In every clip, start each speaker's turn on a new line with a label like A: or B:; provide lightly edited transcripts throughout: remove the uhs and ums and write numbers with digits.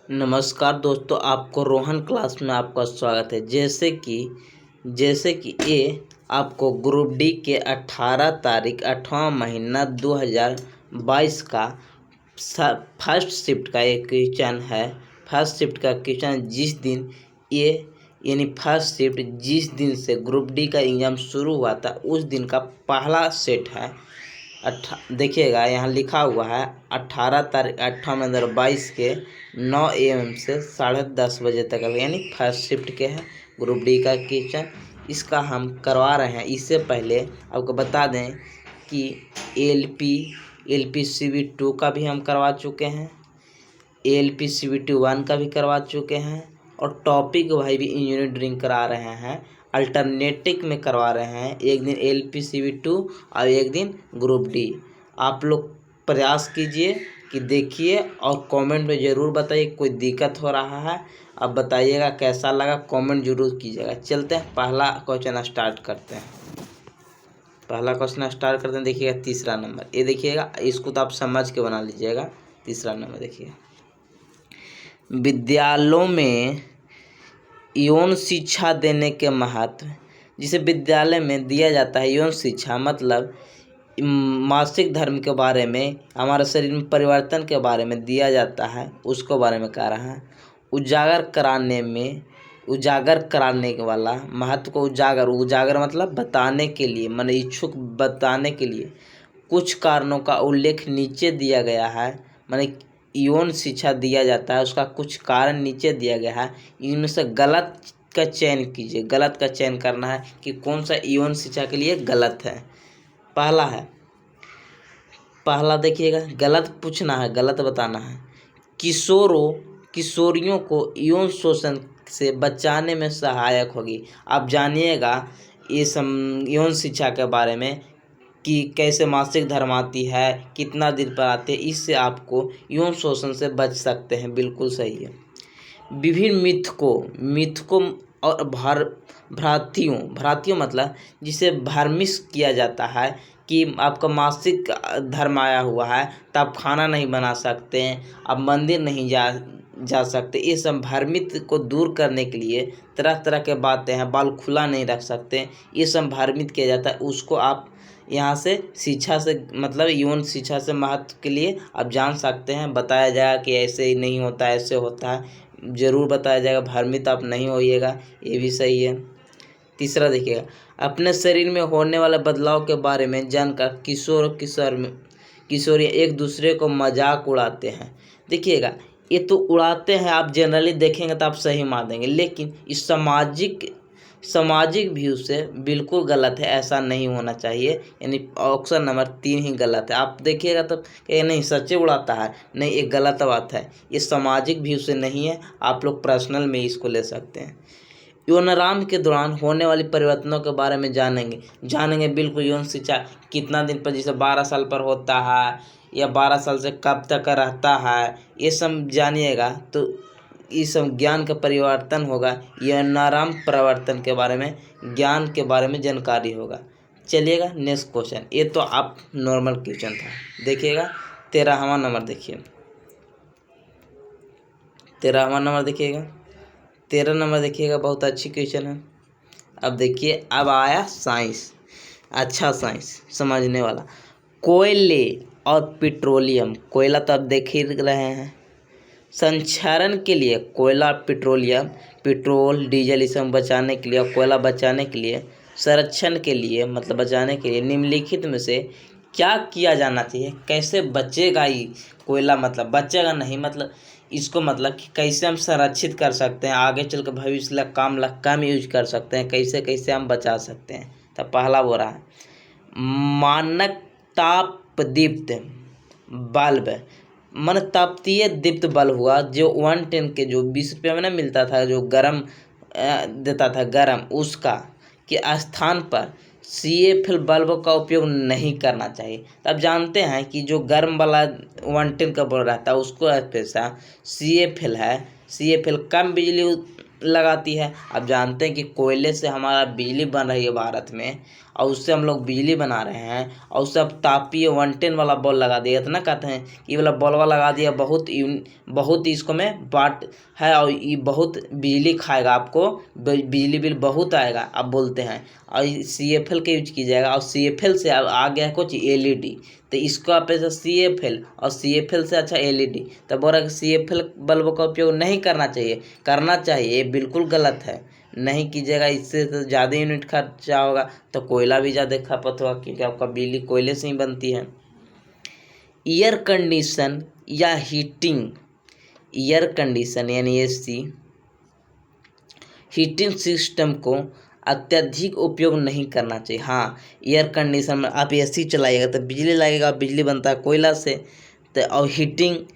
A: नमस्कार दोस्तों, आपको रोहन क्लास में आपका स्वागत है। जैसे कि ये आपको ग्रुप डी के 18 तारीख 8वां महीना 2022 का फर्स्ट शिफ्ट का एक क्वेश्चन है। फर्स्ट शिफ्ट का क्वेश्चन जिस दिन ये यानी फर्स्ट शिफ्ट जिस दिन से ग्रुप डी का एग्ज़ाम शुरू हुआ था उस दिन का पहला सेट है। देखिएगा यहाँ लिखा हुआ है 18 तारीख 8वां महीना 2022 के 9 AM से 10:30 बजे तक, यानी फर्स्ट शिफ्ट के है ग्रुप डी का क्वेश्चन। इसका हम करवा रहे हैं। इससे पहले आपको बता दें कि LP CB2 का भी हम करवा चुके हैं, LP CBT1 का भी करवा चुके हैं और टॉपिक भाई भी इंजीनियरिंग करा रहे हैं। अल्टरनेटिव में करवा रहे हैं, एक दिन LP CB2 और एक दिन ग्रुप डी। आप लोग प्रयास कीजिए कि देखिए और कमेंट में ज़रूर बताइए कोई दिक्कत हो रहा है। अब बताइएगा कैसा लगा, कमेंट जरूर कीजिएगा। चलते हैं पहला क्वेश्चन स्टार्ट करते हैं। देखिएगा तीसरा नंबर, ये देखिएगा, इसको तो आप समझ के बना लीजिएगा। तीसरा नंबर देखिए, विद्यालयों में यौन शिक्षा देने के महत्व। जिसे विद्यालय में दिया जाता है यौन शिक्षा, मतलब मासिक धर्म के बारे में, हमारे शरीर में परिवर्तन के बारे में दिया जाता है, उसको बारे में कह रहा है। उजागर कराने के वाला महत्व को उजागर मतलब बताने के लिए, मन इच्छुक बताने के लिए कुछ कारणों का उल्लेख नीचे दिया गया है। माने यौन शिक्षा दिया जाता है, उसका कुछ कारण नीचे दिया गया है। इनमें से गलत का चयन कीजिए। गलत का चयन करना है कि कौन सा यौन शिक्षा के लिए गलत है। पहला देखिएगा, गलत पूछना है, गलत बताना है। किशोरियों को यौन शोषण से बचाने में सहायक होगी। आप जानिएगा ये यौन शिक्षा के बारे में कि कैसे मासिक धर्म आती है, कितना दिन पर आते हैं, इससे आपको यौन शोषण से बच सकते हैं। बिल्कुल सही है। विभिन्न मिथकों और भ्रांतियों मतलब जिसे भ्रमित किया जाता है कि आपका मासिक धर्म आया हुआ है तो आप खाना नहीं बना सकते हैं, आप मंदिर नहीं जा सकते। ये सब भ्रमित को दूर करने के लिए तरह तरह के बातें हैं। बाल खुला नहीं रख सकते, ये सब भ्रमित किया जाता है। उसको आप यहाँ से शिक्षा से मतलब यौन शिक्षा से महत्व के लिए आप जान सकते हैं। बताया जाएगा कि ऐसे ही नहीं होता, ऐसे होता है, ज़रूर बताया जाएगा। भ्रमित आप नहीं होइएगा, ये भी सही है। तीसरा देखिएगा, अपने शरीर में होने वाले बदलाव के बारे में जानकर किशोरियाँ एक दूसरे को मजाक उड़ाते हैं। देखिएगा, ये तो उड़ाते हैं, आप जनरली देखेंगे तो आप सही मान देंगे, लेकिन इस सामाजिक व्यू से बिल्कुल गलत है। ऐसा नहीं होना चाहिए, यानी ऑप्शन नंबर 3 ही गलत है। आप देखिएगा तो ये नहीं सच्चे उड़ाता है, नहीं, एक गलत बात है। ये सामाजिक व्यू से नहीं है, आप लोग पर्सनल में इसको ले सकते हैं। यौनारंभ के दौरान होने वाली परिवर्तनों के बारे में जानेंगे बिल्कुल। यौन शिक्षा कितना दिन पर, जैसे 12 साल पर होता है या 12 साल से कब तक का रहता है, ये सब जानिएगा तो इस सब ज्ञान का परिवर्तन होगा। यौनारंभ परिवर्तन के बारे में, ज्ञान के बारे में जानकारी होगा। चलिएगा नेक्स्ट क्वेश्चन, ये तो आप नॉर्मल क्वेश्चन था। देखिएगा 13वां नंबर देखिए, 13वां नंबर देखिएगा, 13 नंबर देखिएगा, बहुत अच्छी क्वेश्चन है। अब देखिए, अब आया साइंस, अच्छा साइंस समझने वाला। कोयले और पेट्रोलियम, कोयला तो आप देख ही रहे हैं, संक्षारण के लिए कोयला, पेट्रोलियम, पेट्रोल डीजल इस सब बचाने के लिए और कोयला बचाने के लिए, संरक्षण के लिए मतलब बचाने के लिए निम्नलिखित में से क्या किया जाना चाहिए। कैसे बचेगा ये कोयला, मतलब बचेगा नहीं, मतलब इसको मतलब कि कैसे हम संरक्षित कर सकते हैं, आगे चल कर भविष्य कम यूज कर सकते हैं, कैसे हम बचा सकते हैं। तो पहला बोल रहा है मानक तापदीप्त बल्ब, मन तापतीय दीप्त बल्ब हुआ जो 110 के जो 20 रुपये में ना मिलता था, जो गर्म देता था गर्म, उसका के स्थान पर CFL बल्ब का उपयोग नहीं करना चाहिए। तो आप जानते हैं कि जो गर्म वाला 110 का बल्ब रहता है उसको अपेक्षा CFL है, CFL कम बिजली लगाती है। आप जानते हैं कि कोयले से हमारा बिजली बन रही है भारत में, और उससे हम लोग बिजली बना रहे हैं और उससे अब तापीय 110 वाला बॉल लगा दिया, इतना कहते हैं कि ये वाला बॉलवा लगा दिया, बहुत इसको में बाट है और ये बहुत बिजली खाएगा, आपको बिजली बिल बहुत आएगा आप बोलते हैं। और CFL का यूज कीजिएगा और CFL से अब आ गया है कुछ LED, तो इसको आप ऐसा CFL और CFL से अच्छा LED, तब बोल रहा है कि CFL बल्ब का उपयोग नहीं करना चाहिए, करना चाहिए, ये बिल्कुल गलत है, नहीं कीजिएगा, इससे तो ज़्यादा यूनिट खर्चा होगा, तो कोयला भी ज़्यादा खपत होगा क्योंकि आपका बिजली कोयले से ही बनती है। एयर कंडीशन या हीटिंग, एयर कंडीशन यानी AC हीटिंग सिस्टम को अत्यधिक उपयोग नहीं करना चाहिए। हाँ, एयर कंडीशन में आप AC चलाइएगा तो बिजली लगेगा, बिजली बनता है कोयला से, तो और हीटिंग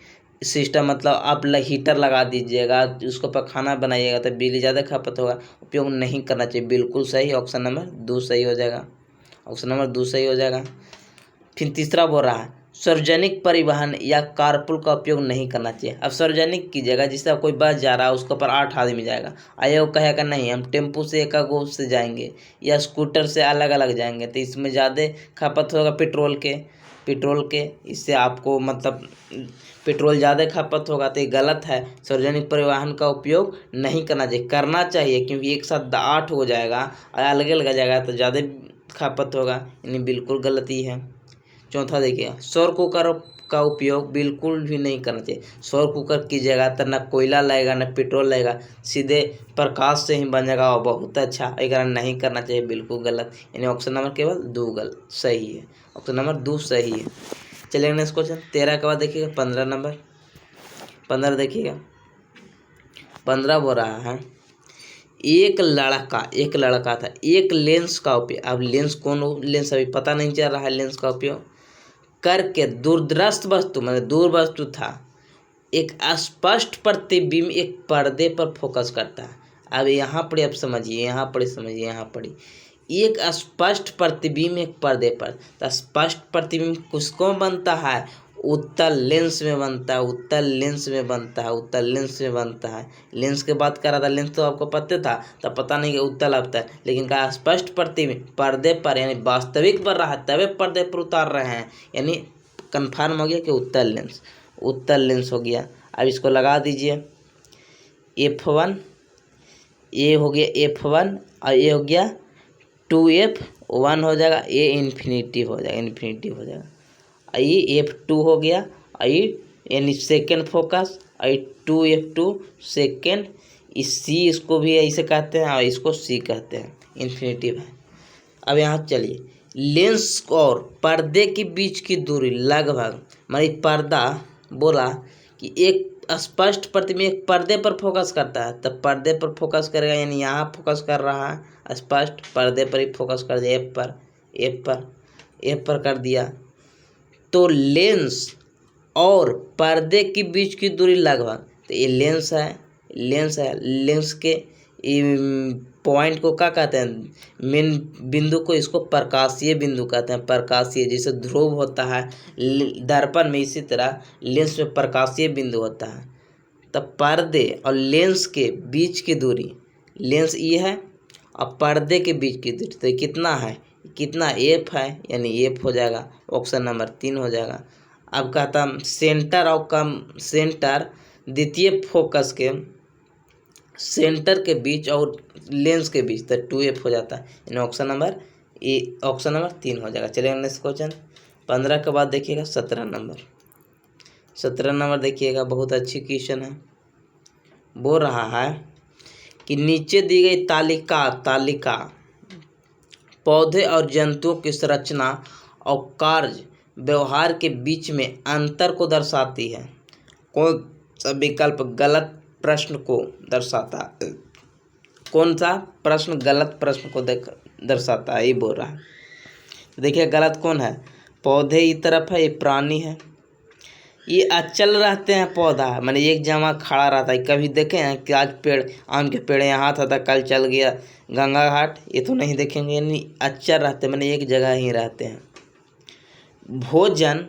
A: सिस्टम मतलब आप हीटर लगा दीजिएगा, उसको पर खाना बनाइएगा तो बिजली ज़्यादा खपत होगा, उपयोग नहीं करना चाहिए। बिल्कुल सही, ऑप्शन नंबर 2 सही हो जाएगा, ऑप्शन नंबर 2 सही हो जाएगा। फिर तीसरा बोल रहा है सार्वजनिक परिवहन या कारपूल का उपयोग नहीं करना चाहिए। अब सार्वजनिक कीजिएगा, जिससे कोई बस जा रहा है उसके ऊपर 8 आदमी जाएगा, आया वो कहेगा नहीं हम टेम्पू से एक से जाएंगे या स्कूटर से अलग अलग जाएंगे, तो इसमें ज़्यादा खपत होगा पेट्रोल के, इससे आपको मतलब पेट्रोल ज़्यादा खपत होगा, तो ये गलत है। सार्वजनिक परिवहन का उपयोग नहीं करना चाहिए, करना चाहिए क्योंकि एक साथ 8 हो जाएगा और अलग अलग जाएगा तो ज़्यादा खपत होगा, यानी बिल्कुल गलत ही है। चौथा देखिए, सौर कुकर का उपयोग बिल्कुल भी नहीं करना चाहिए। सौर कुकर कीजिएगा तो ना कोयला लगेगा ना पेट्रोल लगेगा, सीधे प्रकाश से ही बन जाएगा और बहुत अच्छा, अगर नहीं करना चाहिए, बिल्कुल गलत, यानी ऑप्शन नंबर केवल 2 गलत सही है, ऑप्शन नंबर 2 सही है। चलिए नेक्स्ट क्वेश्चन 13 के बाद देखिएगा 15 नंबर। 15 देखिएगा, 15 बोल रहा है एक लड़का था, एक लेंस का उपयोग, अब लेंस कौन लेंस अभी पता नहीं चल रहा है, लेंस का उपयोग करके दूरदर्शी वस्तु मतलब दूर वस्तु था, एक स्पष्ट प्रतिबिंब एक पर्दे पर फोकस करता है। अब यहाँ पर आप समझिए, यहाँ पर एक स्पष्ट प्रतिबिंब एक पर्दे पर, तो स्पष्ट प्रतिबिंब किसको बनता है, उत्तल लेंस में बनता है, उत्तल लेंस में बनता है। लेंस की बात कर रहा था, लेंस तो आपको पता था, तब पता नहीं कि उत्तल आता है, लेकिन कहा स्पष्ट प्रतिबिंब पर्दे पर यानी वास्तविक बन रहा है तभी पर्दे पर उतार रहे हैं, यानी कन्फर्म हो गया कि उत्तल लेंस हो गया। अब इसको लगा दीजिए F1, ये हो गया F1 और ये हो गया 2F1 हो जाएगा, ये इन्फिनिटी हो जाएगा, ये F2 हो गया, ये यानी सेकेंड फोकस, ये 2F2 सेकेंड, इस C इसको भी ऐसे कहते हैं और इसको C कहते हैं, इन्फिनिटिव है। अब यहाँ चलिए, लेंस और पर्दे के बीच की दूरी लगभग, मतलब पर्दा बोला कि एक स्पष्ट प्रतिबिंब एक पर्दे पर फोकस करता है, तब पर्दे पर फोकस करेगा, यानी यहाँ फोकस कर रहा है, स्पष्ट पर्दे पर ही फोकस कर दिया, एफ पर कर दिया, तो लेंस और पर्दे के बीच की दूरी लगभग, तो ये लेंस है, लेंस के पॉइंट को क्या कहते हैं, मेन बिंदु को इसको प्रकाशीय बिंदु कहते हैं, प्रकाशीय, जैसे ध्रुव होता है दर्पण में, इसी तरह लेंस में प्रकाशीय बिंदु होता है। तब पर्दे और लेंस के बीच की दूरी, लेंस ये है और पर्दे के बीच की दूरी, तो कितना F है, यानी F हो जाएगा, ऑप्शन नंबर 3 हो जाएगा। अब कहता हम सेंटर द्वितीय फोकस के सेंटर के बीच और लेंस के बीच, तो 2F हो जाता है, यानी ऑप्शन नंबर 3 हो जाएगा। चलिए नेक्स्ट क्वेश्चन 15 के बाद देखिएगा 17 नंबर देखिएगा, बहुत अच्छी क्वेश्चन है। बोल रहा है कि नीचे दी गई तालिका पौधे और जंतुओं की संरचना और कार्य व्यवहार के बीच में अंतर को दर्शाती है। कौन सा विकल्प गलत प्रश्न को दर्शाता है, कौन सा प्रश्न गलत प्रश्न को दर्शाता है, ये बोल रहा है। देखिए गलत कौन है, पौधे की तरफ है, ये प्राणी है, ये अचल रहते हैं, पौधा माने एक जमा खड़ा रहता है। कभी देखे हैं कि आज आम के पेड़ यहाँ था कल चल गया गंगा घाट, ये तो नहीं देखेंगे, यानी अचल रहते माने एक जगह ही रहते हैं। भोजन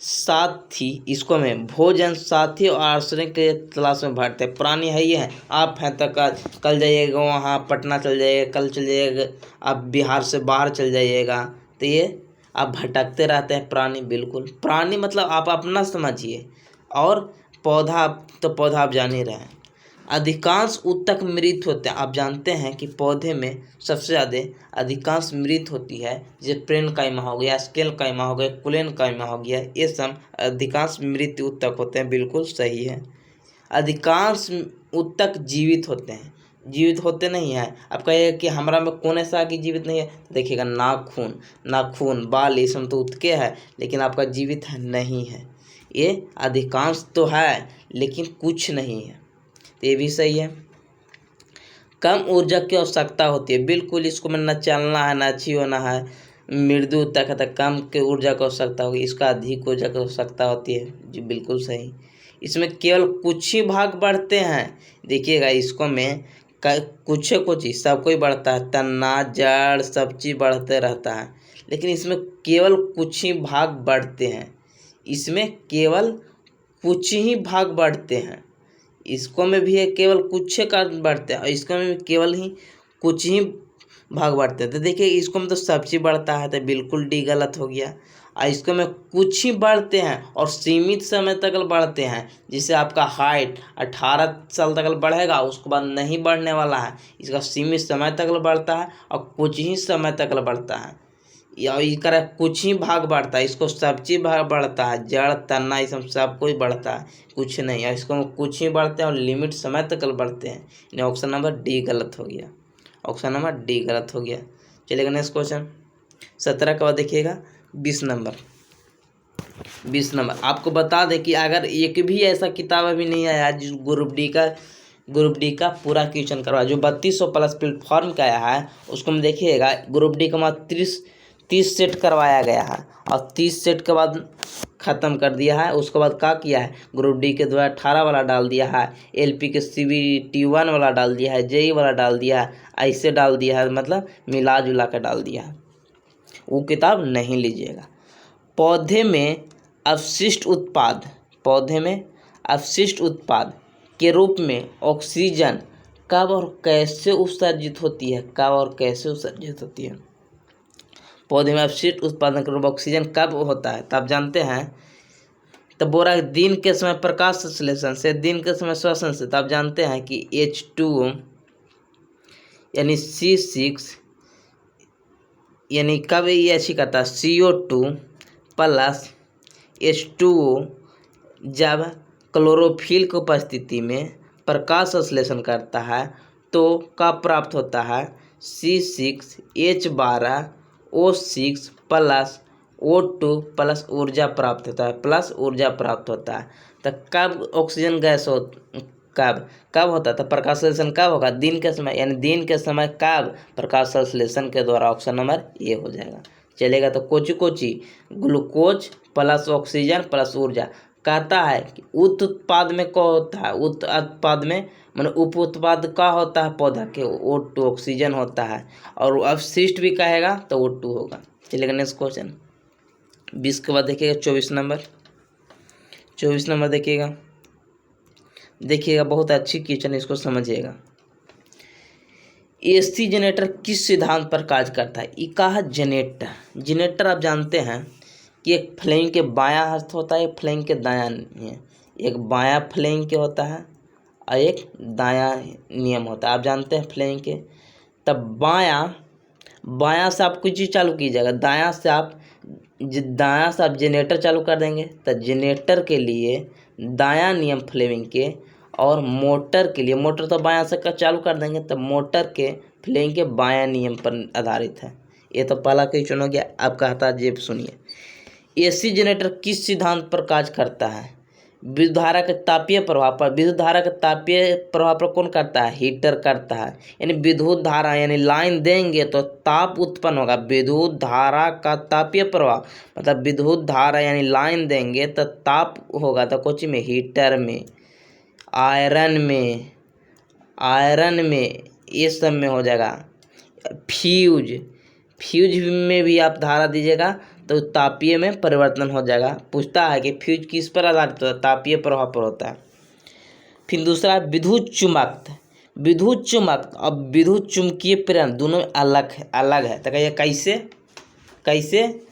A: साथी, इसको में भोजन साथी और आश्रय के तलाश में भटकते हैं। प्राणी है ये है, आप हैं तो कल जाइएगा वहाँ पटना चल जाइएगा, कल चल जाइएगा आप बिहार से बाहर चल जाइएगा, तो ये आप भटकते रहते हैं प्राणी। बिल्कुल, प्राणी मतलब आप अपना समझिए। और पौधा, तो पौधा आप जान ही रहे हैं। अधिकांश उत्तक मृत होते हैं। आप जानते हैं कि पौधे में सबसे ज़्यादा अधिकांश मृत होती है, जैसे प्रेन काइमा हो गया, स्केल काइमा हो गया, कुलेन काइमा हो गया, ये सब अधिकांश मृत उत्तक होते हैं। बिल्कुल सही है। अधिकांश उत्तक जीवित होते हैं। जीवित होते नहीं हैं। आप कहिए कि हमारा में कौन ऐसा कि जीवित नहीं है, देखिएगा नाखून बाल ये सब तो उत्तके है, लेकिन आपका जीवित है नहीं है। ये अधिकांश तो है लेकिन कुछ नहीं है, तो ये भी सही है। कम ऊर्जा की आवश्यकता होती है। बिल्कुल, इसको में न चलना है न अच्छी होना है, मृदु तक है, तो कम के ऊर्जा की आवश्यकता होगी। इसका अधिक ऊर्जा की आवश्यकता होती है। जी बिल्कुल सही। इसमें केवल कुछ ही भाग बढ़ते हैं। देखिएगा, इसको में कुछ ही सब कोई बढ़ता है, तना जड़ सब चीज़ बढ़ते रहता है, लेकिन इसमें केवल कुछ ही भाग बढ़ते हैं। इसमें केवल कुछ ही भाग बढ़ते हैं। इसको में भी है केवल कुछ का बढ़ते हैं, और इसको में भी केवल ही कुछ ही भाग बढ़ते हैं। तो देखिए, इसको में तो सब चीज़ बढ़ता है, तो बिल्कुल डी गलत हो गया। और इसको में कुछ ही बढ़ते हैं और सीमित समय तक बढ़ते हैं। जिससे आपका हाइट 18 साल तक बढ़ेगा, उसके बाद नहीं बढ़ने वाला है। इसका सीमित समय तक बढ़ता है और कुछ ही समय तक बढ़ता है। या इसका कुछ ही भाग बढ़ता है, इसको सब चीज भाग बढ़ता है, जड़ तना ये सब कुछ बढ़ता है, कुछ नहीं। और इसको कुछ ही बढ़ते हैं और लिमिट समय तक बढ़ते हैं। यानी ऑप्शन नंबर डी गलत हो गया। ऑप्शन नंबर डी गलत हो गया। चलिएगा नेक्स्ट क्वेश्चन 17 के बाद देखिएगा 20 नंबर। 20 नंबर आपको बता दें कि अगर एक भी ऐसा किताब अभी नहीं आया जिस ग्रुप डी का पूरा क्वेश्चन करवा, जो 3200 प्लस प्लेटफॉर्म का आया है, उसको हम देखिएगा ग्रुप डी का मात्र 30 सेट करवाया गया है, और 30 सेट के बाद ख़त्म कर दिया है। उसके बाद क्या किया है, ग्रुप डी के 2018 वाला डाल दिया है, एलपी के CBT1 वाला डाल दिया है, जेई वाला डाल दिया है, ऐसे डाल दिया है, मतलब मिला जुला कर डाल दिया है। वो किताब नहीं लीजिएगा। पौधे में अपशिष्ट उत्पाद के रूप में ऑक्सीजन कब और कैसे उत्सर्जित होती है? पौधे में अपशिष्ट उत्पादन के रूप में ऑक्सीजन कब होता है? तो आप जानते हैं, तो बोरा दिन के समय प्रकाश संश्लेषण से, दिन के समय श्वसन से। तो आप जानते हैं कि H2 यानी C6 यानी कब ये अच्छी करता है, CO2 प्लस H2O जब क्लोरोफिल की उपस्थिति में प्रकाश संश्लेषण करता है तो कब प्राप्त होता है, C6H12O6 प्लस O2 प्लस ऊर्जा प्राप्त होता है। तो कब ऑक्सीजन गैस कब होता है? तो प्रकाश संश्लेषण कब होगा? दिन के समय, यानी दिन के समय कब? प्रकाश संश्लेषण के द्वारा। ऑप्शन नंबर ये हो जाएगा। चलेगा, तो Kochi glucose plus oxygen plus ऊर्जा। कहता है कि उत्पाद में क्या होता है, उत्पाद में मतलब उप उत्पाद का होता है पौधा के, O2 ऑक्सीजन होता है, और अवशिष्ट भी कहेगा तो O2 होगा। चलेगा नेक्स्ट क्वेश्चन 20 के बाद देखिएगा 24 नंबर देखिएगा बहुत अच्छी क्वेश्चन, इसको समझिएगा। AC जनरेटर किस सिद्धांत पर कार्य करता है? ये कहा जनरेटर आप जानते हैं कि एक फ्लेम के बायां हाथ होता है, एक फ्लेम के दायां नियम। एक बायां फ्लेम के होता है और एक दायां नियम होता है। आप जानते हैं फ्लेम के, तब बायां से आप कुछ चीज़ चालू कीजिएगा, दायां से आप जनरेटर चालू कर देंगे, तो जनरेटर के लिए दायां नियम फ्लेमिंग के, और मोटर के लिए, मोटर तो बायां से चालू कर देंगे, तो मोटर के फ्लेमिंग के बायां नियम पर आधारित है। ये तो पहला क्वेश्चन हो गया। अब कहता है जेब सुनिए, AC जनरेटर किस सिद्धांत पर कार्य करता है? विद्युत धारा के तापीय प्रभाव पर। विद्युत धारा के तापीय प्रभाव पर कौन करता है? हीटर करता है। यानी विद्युत धारा यानी लाइन देंगे तो ताप उत्पन्न होगा। विद्युत धारा का तापीय प्रभाव मतलब विद्युत धारा यानी लाइन देंगे तो ताप होगा। तो कोची में, हीटर में, आयरन में ये सब में हो जाएगा। फ्यूज में भी आप धारा दीजिएगा तो तापीय में परिवर्तन हो जाएगा। पूछता है कि फ्यूज किस पर आधारित होता है, तापीय प्रभाव पर होता है। फिर दूसरा विद्युत चुम्बक। विद्युत चुम्बक और विद्युत चुम्बकीय प्रेरण दोनों अलग है। तो कहिए कैसे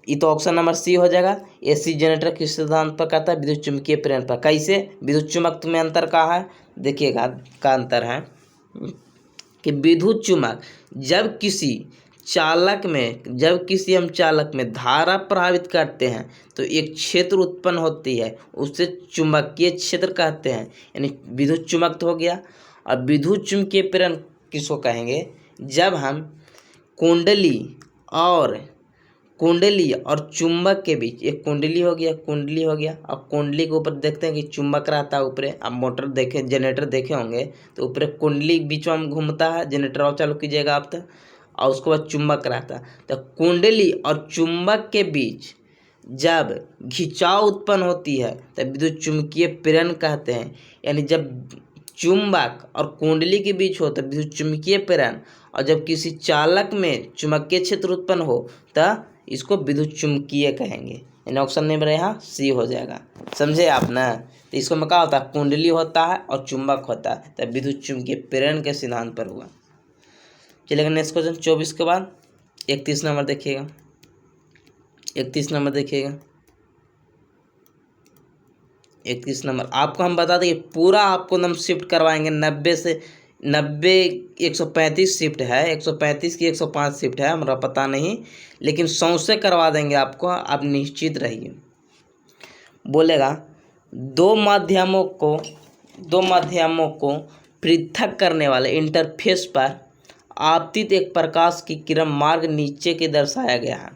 A: ये तो ऑप्शन नंबर सी हो जाएगा। एसी जनरेटर किस सिद्धांत पर कहता है, विद्युत चुम्बकीय प्रेरण पर। कैसे विद्युत चुम्बक में अंतर का है, देखिएगा का अंतर है कि विद्युत चुम्बक जब किसी हम चालक में धारा प्रभावित करते हैं तो एक क्षेत्र उत्पन्न होती है, उससे चुंबकीय क्षेत्र कहते हैं, यानी विद्युत चुम्बक तो हो गया। और विद्युत चुम्बकीय प्रेरण किसको कहेंगे, जब हम कुंडली और चुंबक के बीच, एक कुंडली हो गया और कुंडली के ऊपर देखते हैं कि चुंबक रहता है ऊपर। आप मोटर देखे, जनरेटर देखे होंगे तो ऊपर कुंडली बीच में घूमता है, जनरेटर और चालू कीजिएगा आप तो, और उसके बाद चुंबक रहता है। तो कुंडली और चुंबक के बीच जब खिंचाव उत्पन्न होती है तब विद्युत चुम्बकीय प्रेरण कहते हैं। यानी जब चुंबक और कुंडली के बीच हो तो विद्युत चुम्बकीय प्रेरण, और जब किसी चालक में चुंबकीय क्षेत्र उत्पन्न हो तो इसको विद्युत चुम्बकीय कहेंगे। यानी ऑप्शन नंबर यहाँ सी हो जाएगा। समझे आप ना। तो इसको में क्या होता है, कुंडली होता है और चुंबक होता है, तब विद्युत चुम्बकीय प्रेरण के सिद्धांत पर हुआ। चलिएगा नेक्स्ट क्वेश्चन 24 के बाद 31 नंबर देखिएगा। 31 नंबर आपको हम बता दें पूरा आपको हम शिफ्ट करवाएंगे 90 135 शिफ्ट है, 135 की 105 शिफ्ट है, हमारा पता नहीं, लेकिन 100 से करवा देंगे आपको, आप निश्चित रहिए। बोलेगा दो माध्यमों को पृथक करने वाले इंटरफेस पर आपतित एक प्रकाश की किरण मार्ग नीचे के दर्शाया गया है।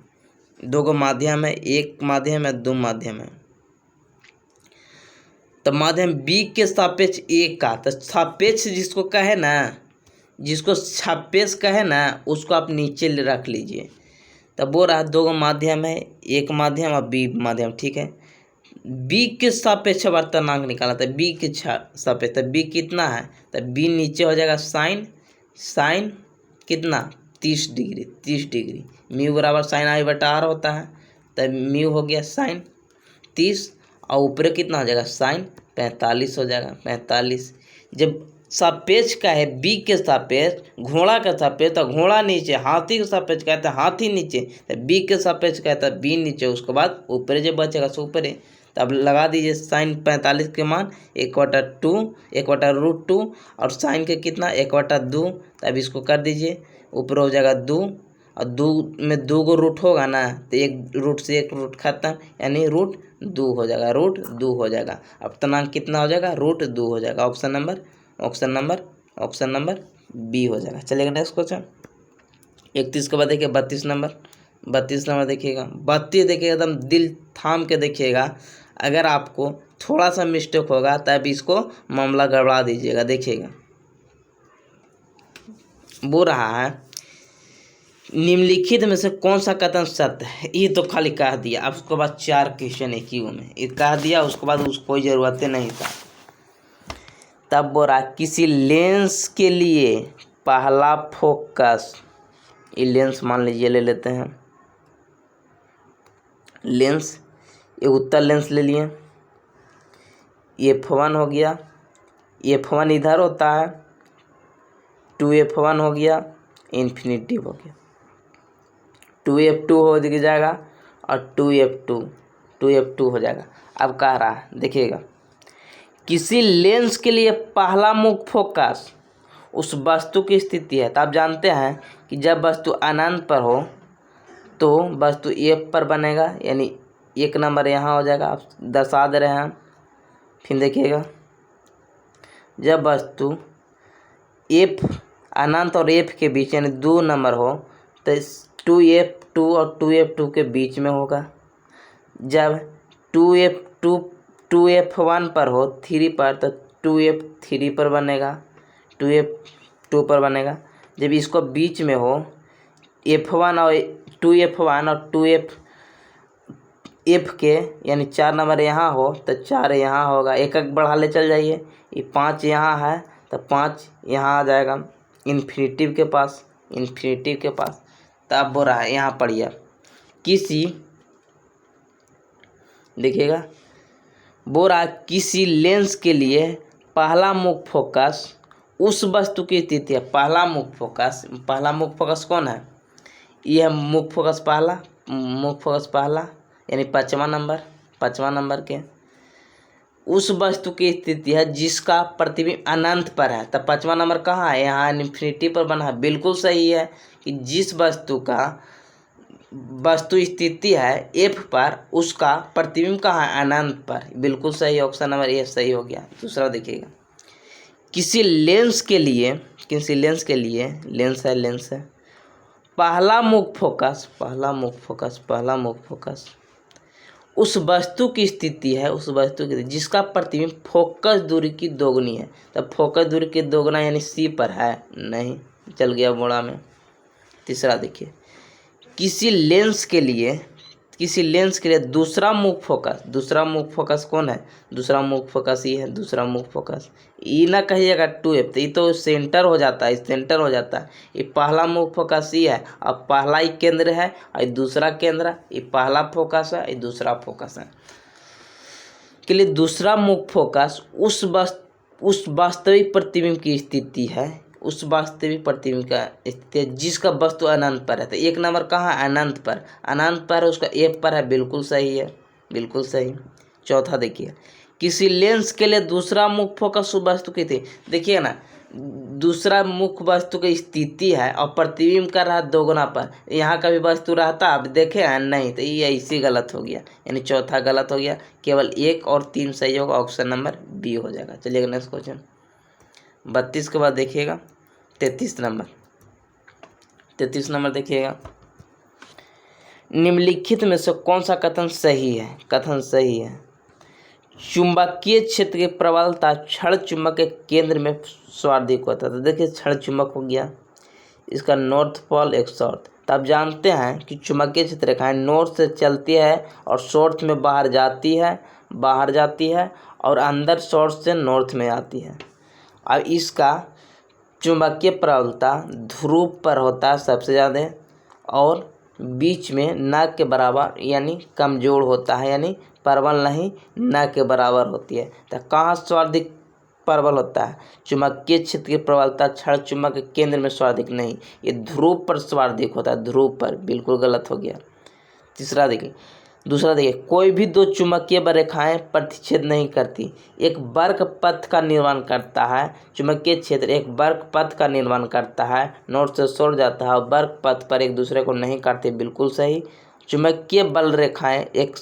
A: दो माध्यम है, एक माध्यम है, दो माध्यम है। तो माध्यम बी के सापेक्ष ए का, तो सापेक्ष जिसको कहे ना उसको आप नीचे रख लीजिए। तब वो रहा दो माध्यम है, एक माध्यम और बी माध्यम, ठीक है। बी के सापेक्ष वर्तनांक निकाला था, बी के सापेक्ष, तो बी कितना है, तो बी नीचे हो जाएगा साइन कितना 30 डिग्री। म्यू बराबर साइन आई बटा आर होता है, तब म्यू हो गया साइन 30 और ऊपर कितना हो जाएगा साइन 45 हो जाएगा 45। जब सापेक्ष का है बी के सापेक्ष, घोड़ा का सापेक्ष, तो घोड़ा नीचे, हाथी के सापेक्ष कहता है हाथी नीचे, तो बी के सापेक्ष कहता है बी नीचे, उसके बाद ऊपर जो बचेगा सो ऊपर है। तब लगा दीजिए साइन 45 के मान 1/√2 और साइन के कितना 1/2। तब इसको कर दीजिए, ऊपर हो जाएगा 2 और 2 में 2 को रूट होगा ना, तो एक रूट से एक रूट खत्म, यानी √2 हो जाएगा। अब तनांक कितना हो जाएगा √2 हो जाएगा। ऑप्शन नंबर बी हो जाएगा। चलेगा नेक्स्ट क्वेश्चन 31 के बाद देखिए 32 नंबर देखिएगा। 32 देखिएगा, एकदम दिल थाम के देखिएगा, अगर आपको थोड़ा सा मिस्टेक होगा तब इसको मामला गड़बड़ा दीजिएगा। देखिएगा वो रहा है निम्नलिखित में से कौन सा कथन सत्य है। ये तो खाली कह दिया, अब उसके बाद 4 क्वेश्चन एक ही में, ये कह दिया, उसके बाद उसको कोई ज़रूरत नहीं था। तब बोल रहा किसी लेंस के लिए पहला फोकस, ये लेंस मान लीजिए ले लेते हैं, लेंस ये उत्तल लेंस ले लिए, f1 हो गया, f1 इधर होता है, 2f1 हो गया, इन्फिनिटी हो गया, 2f2 हो जाएगा और 2f2 हो जाएगा। अब कह रहा है देखिएगा किसी लेंस के लिए पहला मुख्य फोकस उस वस्तु की स्थिति है। तो आप जानते हैं कि जब वस्तु अनंत पर हो तो वस्तु F पर बनेगा, यानी 1 नंबर यहाँ हो जाएगा, आप दर्शा दे रहे हैं। फिर देखिएगा जब वस्तु F अनंत और F के बीच यानी 2 नंबर हो तो 2f2 और 2f2 के बीच में होगा। जब 2f1 पर हो 3 पर तो 2f3 पर बनेगा, 2f2 पर बनेगा। जब इसको बीच में हो f1 और 2f1 और 2f के यानी 4 नंबर यहाँ हो तो 4 यहाँ होगा, एक बढ़ा ले चल जाइए, ये 5 यहाँ है तो 5 यहाँ आ जाएगा इन्फिनिटी के पास। तब बोल रहा है यहाँ पढ़िए देखिएगा, बोल रहा है किसी लेंस के लिए पहला मुख्य फोकस उस वस्तु की स्थिति है। पहला मुख्य फोकस कौन है? ये है मुख्य फोकस पहला यानी पाँचवा नंबर के उस वस्तु की स्थिति है जिसका प्रतिबिंब अनंत पर है। तब पाँचवा नंबर कहाँ है? यहाँ इन्फिनिटी पर बना है। बिल्कुल सही है कि जिस वस्तु स्थिति है एफ पर, उसका प्रतिबिंब कहाँ है? अनंत पर। बिल्कुल सही, ऑप्शन नंबर ए सही हो गया। दूसरा देखिएगा, किसी लेंस के लिए लेंस है पहला मुख्य फोकस उस वस्तु की स्थिति है जिसका प्रतिबिंब फोकस दूरी की दोगुनी है। तब फोकस दूरी की दोगुना यानी सी पर है, नहीं, चल गया बोड़ा में। तीसरा देखिए, किसी लेंस के लिए दूसरा मुख्य फोकस कौन है? दूसरा मुख्य फोकस ये है। ई ना कहिएगा 2F, तो ये तो सेंटर हो जाता है। ये पहला मुख्य फोकस ये है, अब पहला ही केंद्र है और दूसरा केंद्र, ये पहला फोकस है, ये दूसरा फोकस है। के लिए दूसरा मुख्य फोकस उस वास्तविक प्रतिबिंब की स्थिति है, जिसका वस्तु अनंत पर है। तो एक नंबर कहाँ है? अनंत पर है, उसका एफ पर है। बिल्कुल सही। चौथा देखिए, किसी लेंस के लिए दूसरा मुख्य फोकस उस वस्तु की थी। देखिए ना, दूसरा मुख्य वस्तु की स्थिति है और प्रतिबिंब कर रहा है दोगुना पर। यहाँ कभी वस्तु रहता अब देखे हैं? नहीं, तो ये इसी गलत हो गया, यानी चौथा गलत हो गया। केवल 1 और 3 सही होगा, ऑप्शन नंबर बी हो जाएगा। चलिएगा नेक्स्ट क्वेश्चन 32 के बाद देखिएगा 33 नंबर देखिएगा, निम्नलिखित में से कौन सा कथन सही है? चुंबकीय क्षेत्र की प्रबलता क्षण चुंबक के केंद्र में सर्वाधिक होता है। तो देखिए, क्षण चुंबक हो गया, इसका नॉर्थ पोल एक साउथ। तो आप जानते हैं कि चुंबकीय क्षेत्र रेखाएं नॉर्थ से चलती है और साउथ में बाहर जाती है और अंदर साउथ से नॉर्थ में आती है। अब इसका चुंबकीय प्रबलता ध्रुव पर होता है सबसे ज़्यादा और बीच में न के बराबर यानी कमज़ोर होता है, यानी प्रबल नहीं, न के बराबर होती है। तो कहाँ सर्वाधिक प्रबल होता है? चुंबकीय क्षेत्र की प्रबलता क्षण चुंबक के केंद्र में सर्वाधिक नहीं, ये ध्रुव पर सर्वाधिक होता है, ध्रुव पर। बिल्कुल गलत हो गया। दूसरा देखिए, कोई भी दो चुंबकीय रेखाएं प्रतिच्छेद नहीं करती, एक वक्र पथ का निर्माण करता है। चुंबकीय क्षेत्र एक वक्र पथ का निर्माण करता है, नॉर्थ से साउथ जाता है और वक्र पथ पर एक दूसरे को नहीं काटते। बिल्कुल सही। चुंबकीय बल रेखाएं एक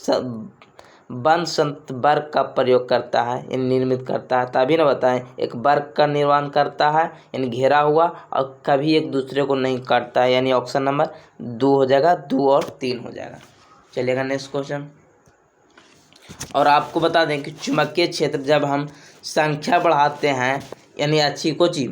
A: बंद वक्र का प्रयोग करता है, यानी निर्मित करता है। तभी ना बताएं, एक वक्र का निर्माण करता है यानी घेरा हुआ, और कभी एक दूसरे को नहीं काटता है, यानी ऑप्शन नंबर 2 हो जाएगा। 2 और 3 हो जाएगा। चलिएगा नेक्स्ट क्वेश्चन। और आपको बता दें कि चुंबकीय क्षेत्र जब हम संख्या बढ़ाते हैं, यानी अच्छी कोची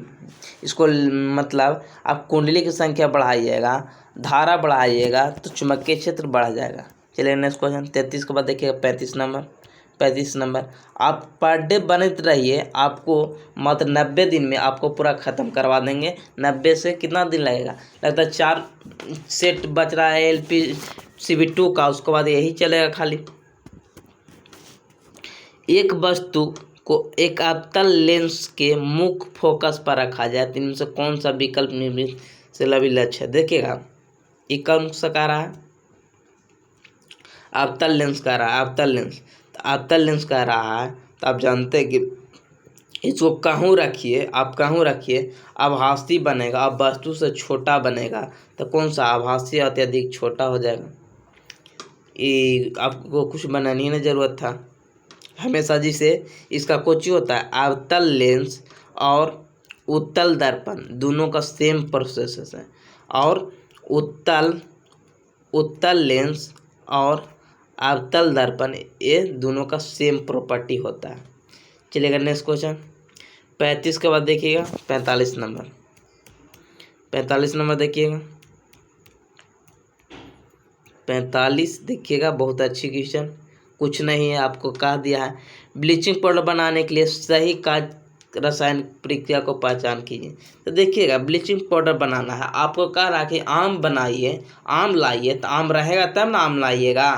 A: इसको मतलब आप कुंडली की संख्या बढ़ाइएगा, धारा बढ़ाइएगा, तो चुंबकीय क्षेत्र बढ़ जाएगा। चलिए नेक्स्ट क्वेश्चन 33 के बाद देखिएगा 35 नंबर। आप पर डे बनते रहिए, आपको मात्र 90 दिन में आपको पूरा ख़त्म करवा देंगे। 90 से कितना दिन लगेगा? लगता है 4 सेट बच रहा है LPCB2 का, उसके बाद यही चलेगा खाली। एक वस्तु को एक अवतल लेंस के मुख्य फोकस पर रखा जाए, तो इनमें से कौन सा विकल्प निम्नलिखित से लक्ष्य है? देखिएगा, ये कौन सा कह रहा है? अवतल लेंस कह रहा है। अवतल लेंस कह रहा है, तो आप जानते हैं कि इसको कहीं रखिए, आभासी बनेगा। अब वस्तु से छोटा बनेगा, तो कौन सा? आभासी अत्यधिक छोटा हो जाएगा। ये आपको कुछ बनाने की ज़रूरत था। हमेशा जिसे इसका कोची होता है, अवतल लेंस और उत्तल दर्पण दोनों का सेम प्रोसेस है, और उत्तल लेंस और अवतल दर्पण ये दोनों का सेम प्रॉपर्टी होता है। चलिएगा नेक्स्ट क्वेश्चन 35 के बाद देखिएगा 45 नंबर देखिएगा 45 देखिएगा, बहुत अच्छी क्वेश्चन। कुछ नहीं है, आपको कह दिया है ब्लीचिंग पाउडर बनाने के लिए सही रासायनिक प्रक्रिया को पहचान कीजिए। तो देखिएगा, ब्लीचिंग पाउडर बनाना है, आपको कह रहा है कि आम बनाइए, आम लाइए, तो आम रहेगा तब ना आम लाइएगा,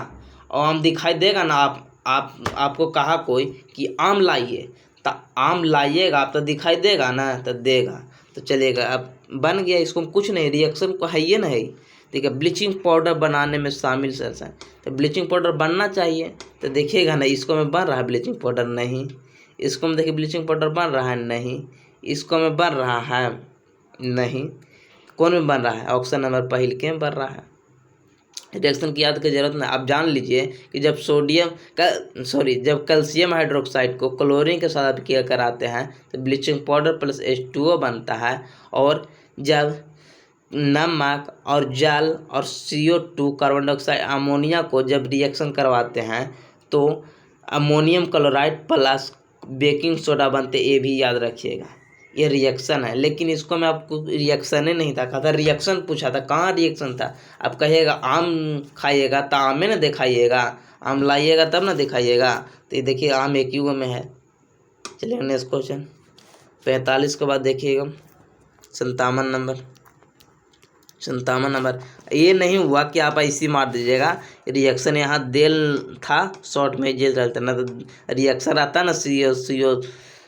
A: और आम दिखाई देगा ना, आप आपको कहा कोई कि आम लाइए, तो आम लाइएगा आप तो दिखाई देगा ना, तो देगा तो चलेगा। अब बन गया, इसको कुछ नहीं, रिएक्शन को है ये नहीं। ठीक है, ब्लीचिंग पाउडर बनाने में शामिल है, तो ब्लीचिंग पाउडर बनना चाहिए, तो देखिएगा ना, इसको में बन रहा है ब्लीचिंग पाउडर, नहीं। इसको में देखिए ब्लीचिंग पाउडर बन रहा है, नहीं। इसको में बन रहा है, नहीं। कौन में बन रहा है? ऑप्शन नंबर पहले के में बन रहा है। रिएक्शन की याद की जरूरत नहीं, आप जान लीजिए कि जब जब कैल्शियम हाइड्रोक्साइड को क्लोरीन के साथ अभिक्रिया कराते हैं तो ब्लीचिंग पाउडर प्लस H2O बनता है। और जब नमक और जल और CO2 कार्बन डाइऑक्साइड अमोनिया को जब रिएक्शन करवाते हैं तो ammonium chloride plus baking soda बनते, ये भी याद रखिएगा। ये रिएक्शन है, लेकिन इसको मैं आपको रिएक्शन ही नहीं था कहा था, रिएक्शन पूछा था, कहाँ रिएक्शन था। आप कहिएगा आम खाइएगा तो आम ना दिखाइएगा, आम लाइएगा तब ना दिखाइएगा। तो ये देखिए आम एक युग में है। चलिए नेक्स्ट क्वेश्चन 45 के बाद देखिएगा 57 नंबर। ये नहीं हुआ कि आप ऐसी मार दीजिएगा, रिएक्शन यहाँ देल था शॉर्ट में जेल चलता ना, तो रिएक्शन आता ना CO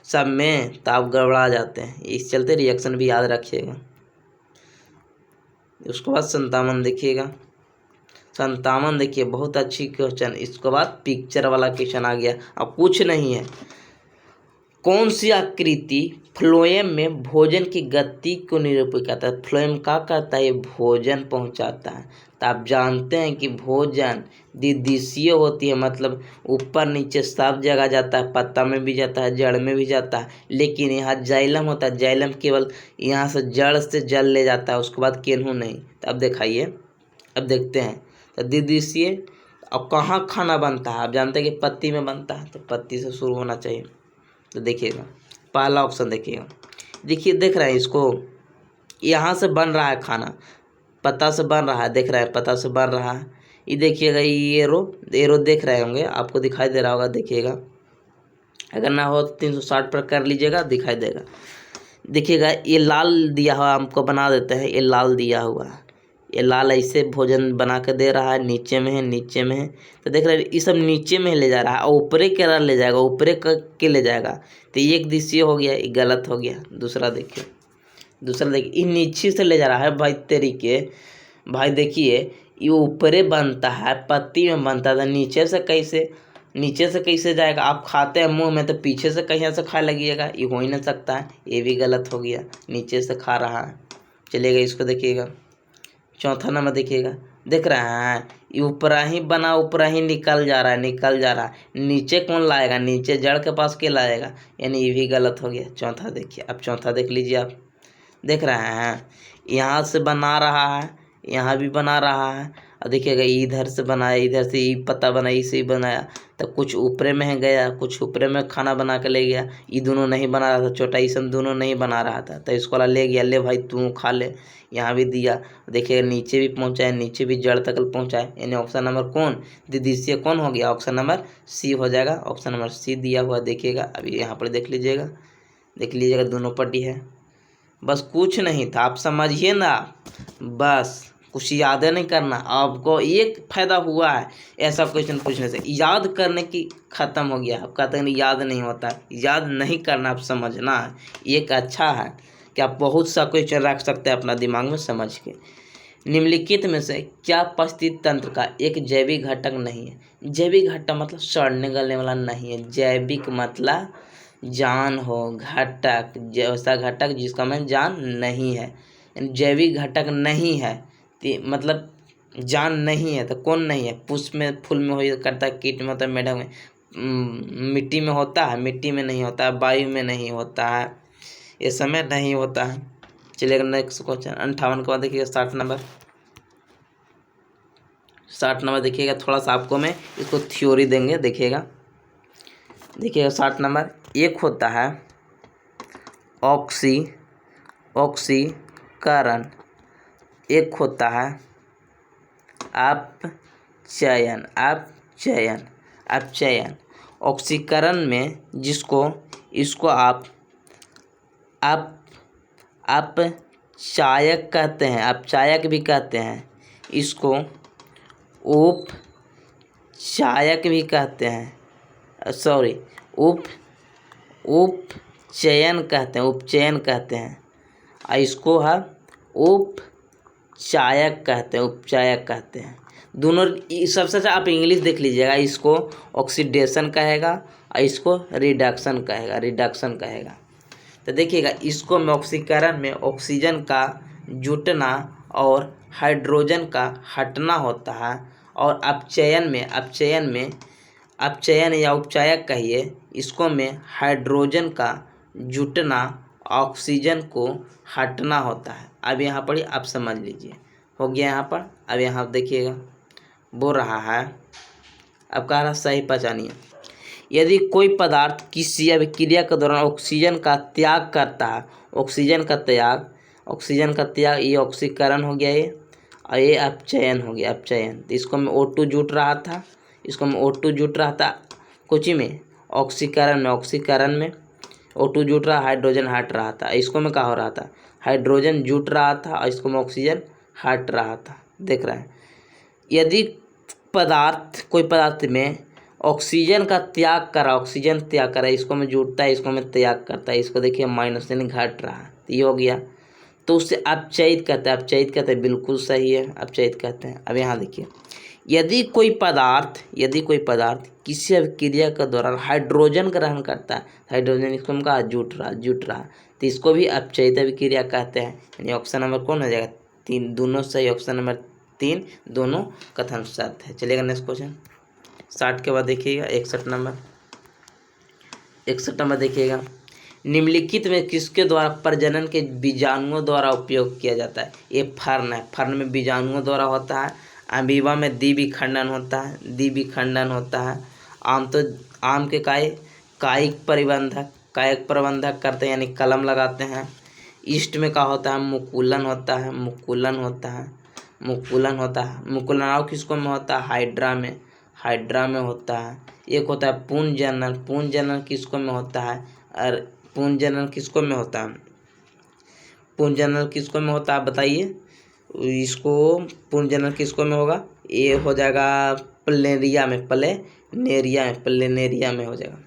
A: सब में, तो आप गड़बड़ा जाते हैं, इस चलते रिएक्शन भी याद रखिएगा। उसके बाद 57 देखिएगा, 57 देखिए बहुत अच्छी क्वेश्चन। इसके बाद पिक्चर वाला क्वेश्चन आ गया, अब कुछ नहीं है। कौन सी आकृति फ्लोएम में भोजन की गति को निरूपित करता है? फ्लोएम क्या करता है? भोजन पहुंचाता है। तो आप जानते हैं कि भोजन द्विदिशीय होती है, मतलब ऊपर नीचे सब जगह जाता है, पत्ता में भी जाता है, जड़ में भी जाता है। लेकिन यहाँ जाइलम होता है, जाइलम केवल यहाँ से जड़ से जल ले जाता है, उसके बाद केनहू नहीं। तो अब दिखाइए, अब देखते हैं। तो द्विदिशीय, अब कहाँ खाना बनता है? आप जानते हैं कि पत्ती में बनता है, तो पत्ती से शुरू होना चाहिए। तो देखिएगा पहला ऑप्शन देखिएगा, देखिए देख रहे हैं इसको, यहाँ से बन रहा है खाना, पत्ता से बन रहा है, देख रहे हैं पत्ता से बन रहा है। ये देखिएगा, ये एरो देख रहे होंगे, आपको दिखाई दे रहा होगा, देखिएगा। अगर ना हो तो 360 पर कर लीजिएगा, दिखाई देगा। देखिएगा ये लाल दिया हुआ हमको बना देते हैं, ये लाल दिया हुआ है, ये लाल ऐसे भोजन बना के दे रहा है, नीचे में है, नीचे में है। तो देख रहे हैं ये सब नीचे में ले जा रहा है, और ऊपरे के ले जाएगा, ऊपरे के ले जाएगा। तो ये एक दिशीय हो गया, ये गलत हो गया। दूसरा देखिए, ये नीचे से ले जा रहा है, भाई देखिए ये ऊपरे बनता है, पत्ती में बनता था, नीचे से कैसे जाएगा? आप खाते हैं मुंह में, तो पीछे से कहीं से खा लगिएगा, ये हो ही नहीं सकता है, ये भी गलत हो गया, नीचे से खा रहा है। चलिएगा इसको देखिएगा, चौथा नंबर देखिएगा, देख रहे हैं ये ऊपरा ही बना, ऊपरा ही निकल जा रहा है, नीचे कौन लाएगा? नीचे जड़ के पास के लाएगा, यानी ये भी गलत हो गया। चौथा देखिए, अब चौथा देख लीजिए, आप देख रहे हैं यहाँ से बना रहा है, यहाँ भी बना रहा है, और देखिएगा इधर से बनाया, इधर से ये पत्ता बनाया, इसे बनाया, तो कुछ ऊपरे में गया, कुछ ऊपरे में खाना बना के ले गया। ये दोनों नहीं बना रहा था, छोटा ईसन दोनों नहीं बना रहा था, तो इसको ले गया, ले भाई तू खा ले, यहाँ भी दिया। देखिएगा नीचे भी पहुँचाए, नीचे भी जड़ तक पहुँचाए, यानी ऑप्शन नंबर कौन द्विदिशीय कौन हो गया? ऑप्शन नंबर सी हो जाएगा, ऑप्शन नंबर सी दिया हुआ। देखिएगा अभी यहाँ पर देख लीजिएगा दोनों पट्टी है, बस कुछ नहीं था, आप समझिए ना, बस कुछ याद नहीं करना। आपको एक फायदा हुआ है ऐसा क्वेश्चन पूछने से, याद करने की ख़त्म हो गया। आप कहते हैं याद नहीं होता, याद नहीं करना, आप समझना है। एक अच्छा है कि आप बहुत सा क्वेश्चन रख सकते हैं अपना दिमाग में समझ के। निम्नलिखित में से क्या पारिस्थितिक तंत्र का एक जैविक घटक नहीं है? जैविक घटक मतलब सड़ने गलने वाला नहीं है, जैविक मतलब जान हो, घटक जैसा घटक जिसका में जान नहीं है, जैविक घटक नहीं है मतलब जान नहीं है। तो कौन नहीं है? पुष्प में, फूल में हो करता है, कीट में होता है, मेढक में, मिट्टी में होता है, मिट्टी में नहीं होता है, वायु में नहीं होता है, ये समय नहीं होता है। चलिए नेक्स्ट क्वेश्चन 58 के बाद देखिएगा 60 नंबर देखिएगा। थोड़ा सा आपको मैं इसको थ्योरी देंगे, देखिएगा 60 नंबर। एक होता है ऑक्सीकरण, एक होता है अपचयन। ऑक्सीकरण में इसको आप अपचायक कहते हैं, अपचायक भी कहते हैं, इसको उपचायक भी कहते हैं, सॉरी उप उपचयन कहते हैं, उपचयन कहते हैं। और इसको है उपचायक कहते हैं, उपचायक कहते हैं। दोनों सबसे अच्छा आप इंग्लिश देख लीजिएगा, इसको ऑक्सीडेशन कहेगा और इसको रिडक्शन कहेगा, रिडक्शन कहेगा। तो देखिएगा, इसको में ऑक्सीकरण में ऑक्सीजन का जुटना और हाइड्रोजन का हटना होता है, और अपचयन या उपचायक कहिए, इसको में हाइड्रोजन का जुटना ऑक्सीजन को हटना होता है। अब यहाँ पर आप समझ लीजिए, हो गया यहाँ पर। अब यहाँ देखिएगा बोल रहा है, अब कह रहा सही पहचानिए, यदि कोई पदार्थ किसी अभिक्रिया के दौरान ऑक्सीजन का त्याग करता है, ऑक्सीजन का त्याग, ये ऑक्सीकरण हो गया ये, और ये अपचयन हो गया, अपचयन। तो इसको में O2 जुट रहा था, कुछ में ऑक्सीकरण में O2 जुट रहा, हाइड्रोजन हट रहा था। इसको में क्या हो रहा था, हाइड्रोजन जुट रहा था और इसको में ऑक्सीजन हट रहा था। देख रहे हैं, यदि कोई पदार्थ में ऑक्सीजन त्याग करा, इसको में जुटता है, इसको में त्याग करता है, इसको देखिए माइनस यानी घट रहा है, तो ये हो गया, तो उससे अपचयित कहते हैं। बिल्कुल सही है, अपचयित कहते हैं। अब यहाँ देखिए, यदि कोई पदार्थ किसी अभिक्रिया के दौरान हाइड्रोजन ग्रहण करता है, हाइड्रोजन इसको में कहा जुट रहा, तो इसको भी अपचयित अभिक्रिया कहते हैं। यानी ऑप्शन नंबर कौन हो जाएगा, 3, दोनों सही, ऑप्शन नंबर 3 दोनों कथन सत्य है। चलिएगा नेक्स्ट क्वेश्चन 60 के बाद देखिएगा 61 नंबर देखिएगा, निम्नलिखित में किसके द्वारा प्रजनन के बीजाणुओं द्वारा उपयोग किया जाता है। ये फर्न है, फर्न में बीजाणुओं द्वारा होता है। अमीबा में द्विविखंडन होता है। आम के कायिक प्रबंधक करते हैं, यानी कलम लगाते हैं। ईस्ट में क्या होता है, मुकुलन होता है। मुकुलनाव किसको में होता है, हाइड्रा में होता है। एक होता है पुंजनन किसको में होता है, और पुंजनन किसको में होता है बताइए, इसको पुंजनन किसको में होगा, ये हो जाएगा प्लेनेरिया में हो जाएगा,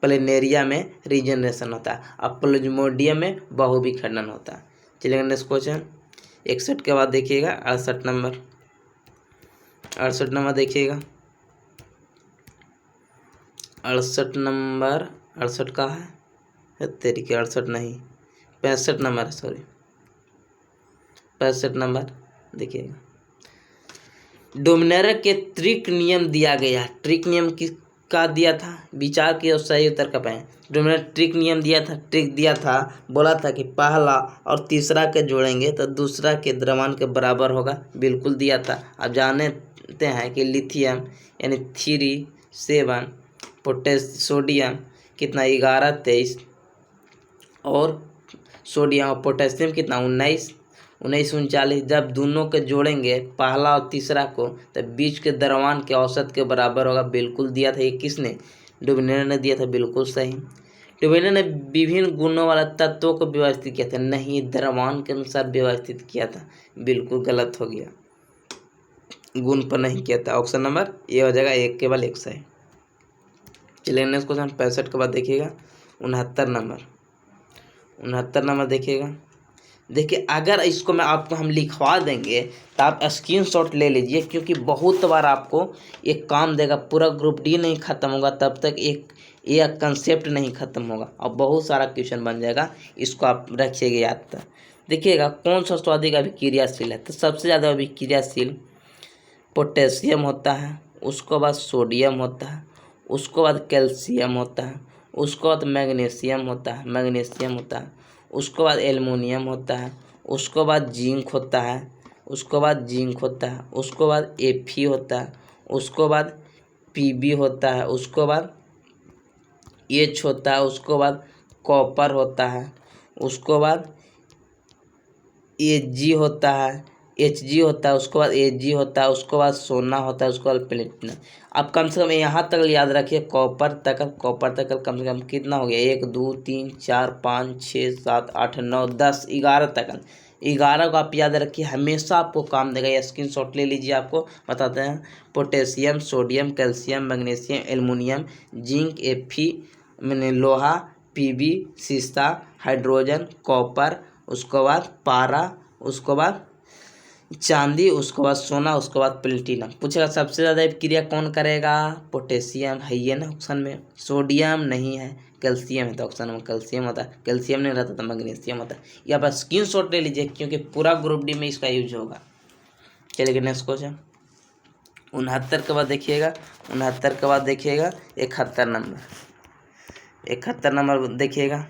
A: प्लेनेरिया में रीजनरेशन होता है, और प्लाज्मोडियम में बहुविखंडन होता है। चलिए नेक्स्ट क्वेश्चन 61 के बाद देखिएगा 68 नंबर देखिएगा, 68 का है तेरी के 68 नहीं 65 नंबर है, सॉरी 65 नंबर देखिएगा, डोमिनेयर के ट्रिक नियम दिया गया। ट्रिक नियम किसका दिया था, विचार की और सही उत्तर का पाएं। डोमिनेयर ट्रिक नियम दिया था, बोला था कि पहला और तीसरा के जोड़ेंगे तो दूसरा के द्रव्यमान के बराबर होगा, बिल्कुल दिया था। अब जानते हैं कि लिथियम यानी 3 7, सोडियम कितना 11 23, और सोडियम और पोटेशियम कितना 19 39, जब दोनों के जोड़ेंगे पहला और तीसरा को, तो बीच के द्रव्यमान के औसत के बराबर होगा, बिल्कुल दिया था। ये किसने, डुबिनेर ने दिया था, बिल्कुल सही। डुबिनेर ने विभिन्न गुणों वाला तत्वों को व्यवस्थित किया था, नहीं द्रव्यमान के अनुसार व्यवस्थित किया था, बिल्कुल गलत हो गया, गुण पर नहीं किया था। ऑप्शन नंबर ये हो जाएगा, एक केवल एक सही। चलिए नेक्स्ट क्वेश्चन 65 के बाद देखिएगा 69 नंबर देखिएगा। देखिए, अगर इसको मैं आपको हम लिखवा देंगे तो आप स्क्रीनशॉट ले लीजिए, क्योंकि बहुत बार आपको एक काम देगा, पूरा ग्रुप डी नहीं ख़त्म होगा तब तक एक कंसेप्ट नहीं ख़त्म होगा, और बहुत सारा क्वेश्चन बन जाएगा, इसको आप रखिएगा याद तक। देखिएगा, कौन सा स्वादिक अभिक्रियाशील है, तो सबसे ज़्यादा अभिक्रियाशील पोटेशियम होता है, उसके बाद सोडियम होता है, उसके बाद कैल्शियम होता है, उसके बाद मैग्नीशियम होता है, उसके बाद एल्युमिनियम होता है, उसके बाद जिंक होता है, उसके बाद Fe होता है, उसके बाद Pb होता है, उसके बाद H होता है, उसके बाद कॉपर होता है, उसके बाद Hg होता है, उसके बाद Ag होता है, उसके बाद सोना होता है, उसके बाद प्लेटिनम। अब कम से कम यहाँ तक याद रखिए, कॉपर तक कम से कम कितना हो गया, 1 2 3 4 5 6 7 8 9 10 11 तक, 11 को आप याद रखिए, हमेशा आपको काम देगा। या स्क्रीनशॉट ले लीजिए, आपको बताते हैं। Potassium, sodium, calcium, magnesium, aluminium, zinc, Fe मैंने लोहा, Pb सीसा, हाइड्रोजन, कॉपर, उसके बाद पारा, उसके बाद चांदी, उसके बाद सोना, उसके बाद प्लेटिनम। पूछेगा सबसे ज़्यादा क्रिया कौन करेगा? पोटेशियम है ये ना ऑप्शन में, सोडियम नहीं है, कैल्शियम है तो ऑप्शन में कैल्शियम होता है। कैल्शियम नहीं रहता तो मैग्नीशियम होता है। ये आप स्क्रीनशॉट ले लीजिए क्योंकि पूरा ग्रुप डी में इसका यूज होगा। चलिए नेक्स्ट क्वेश्चन 69 के बाद देखिएगा। 69 के बाद देखिएगा 71 नंबर। 71 नंबर देखिएगा।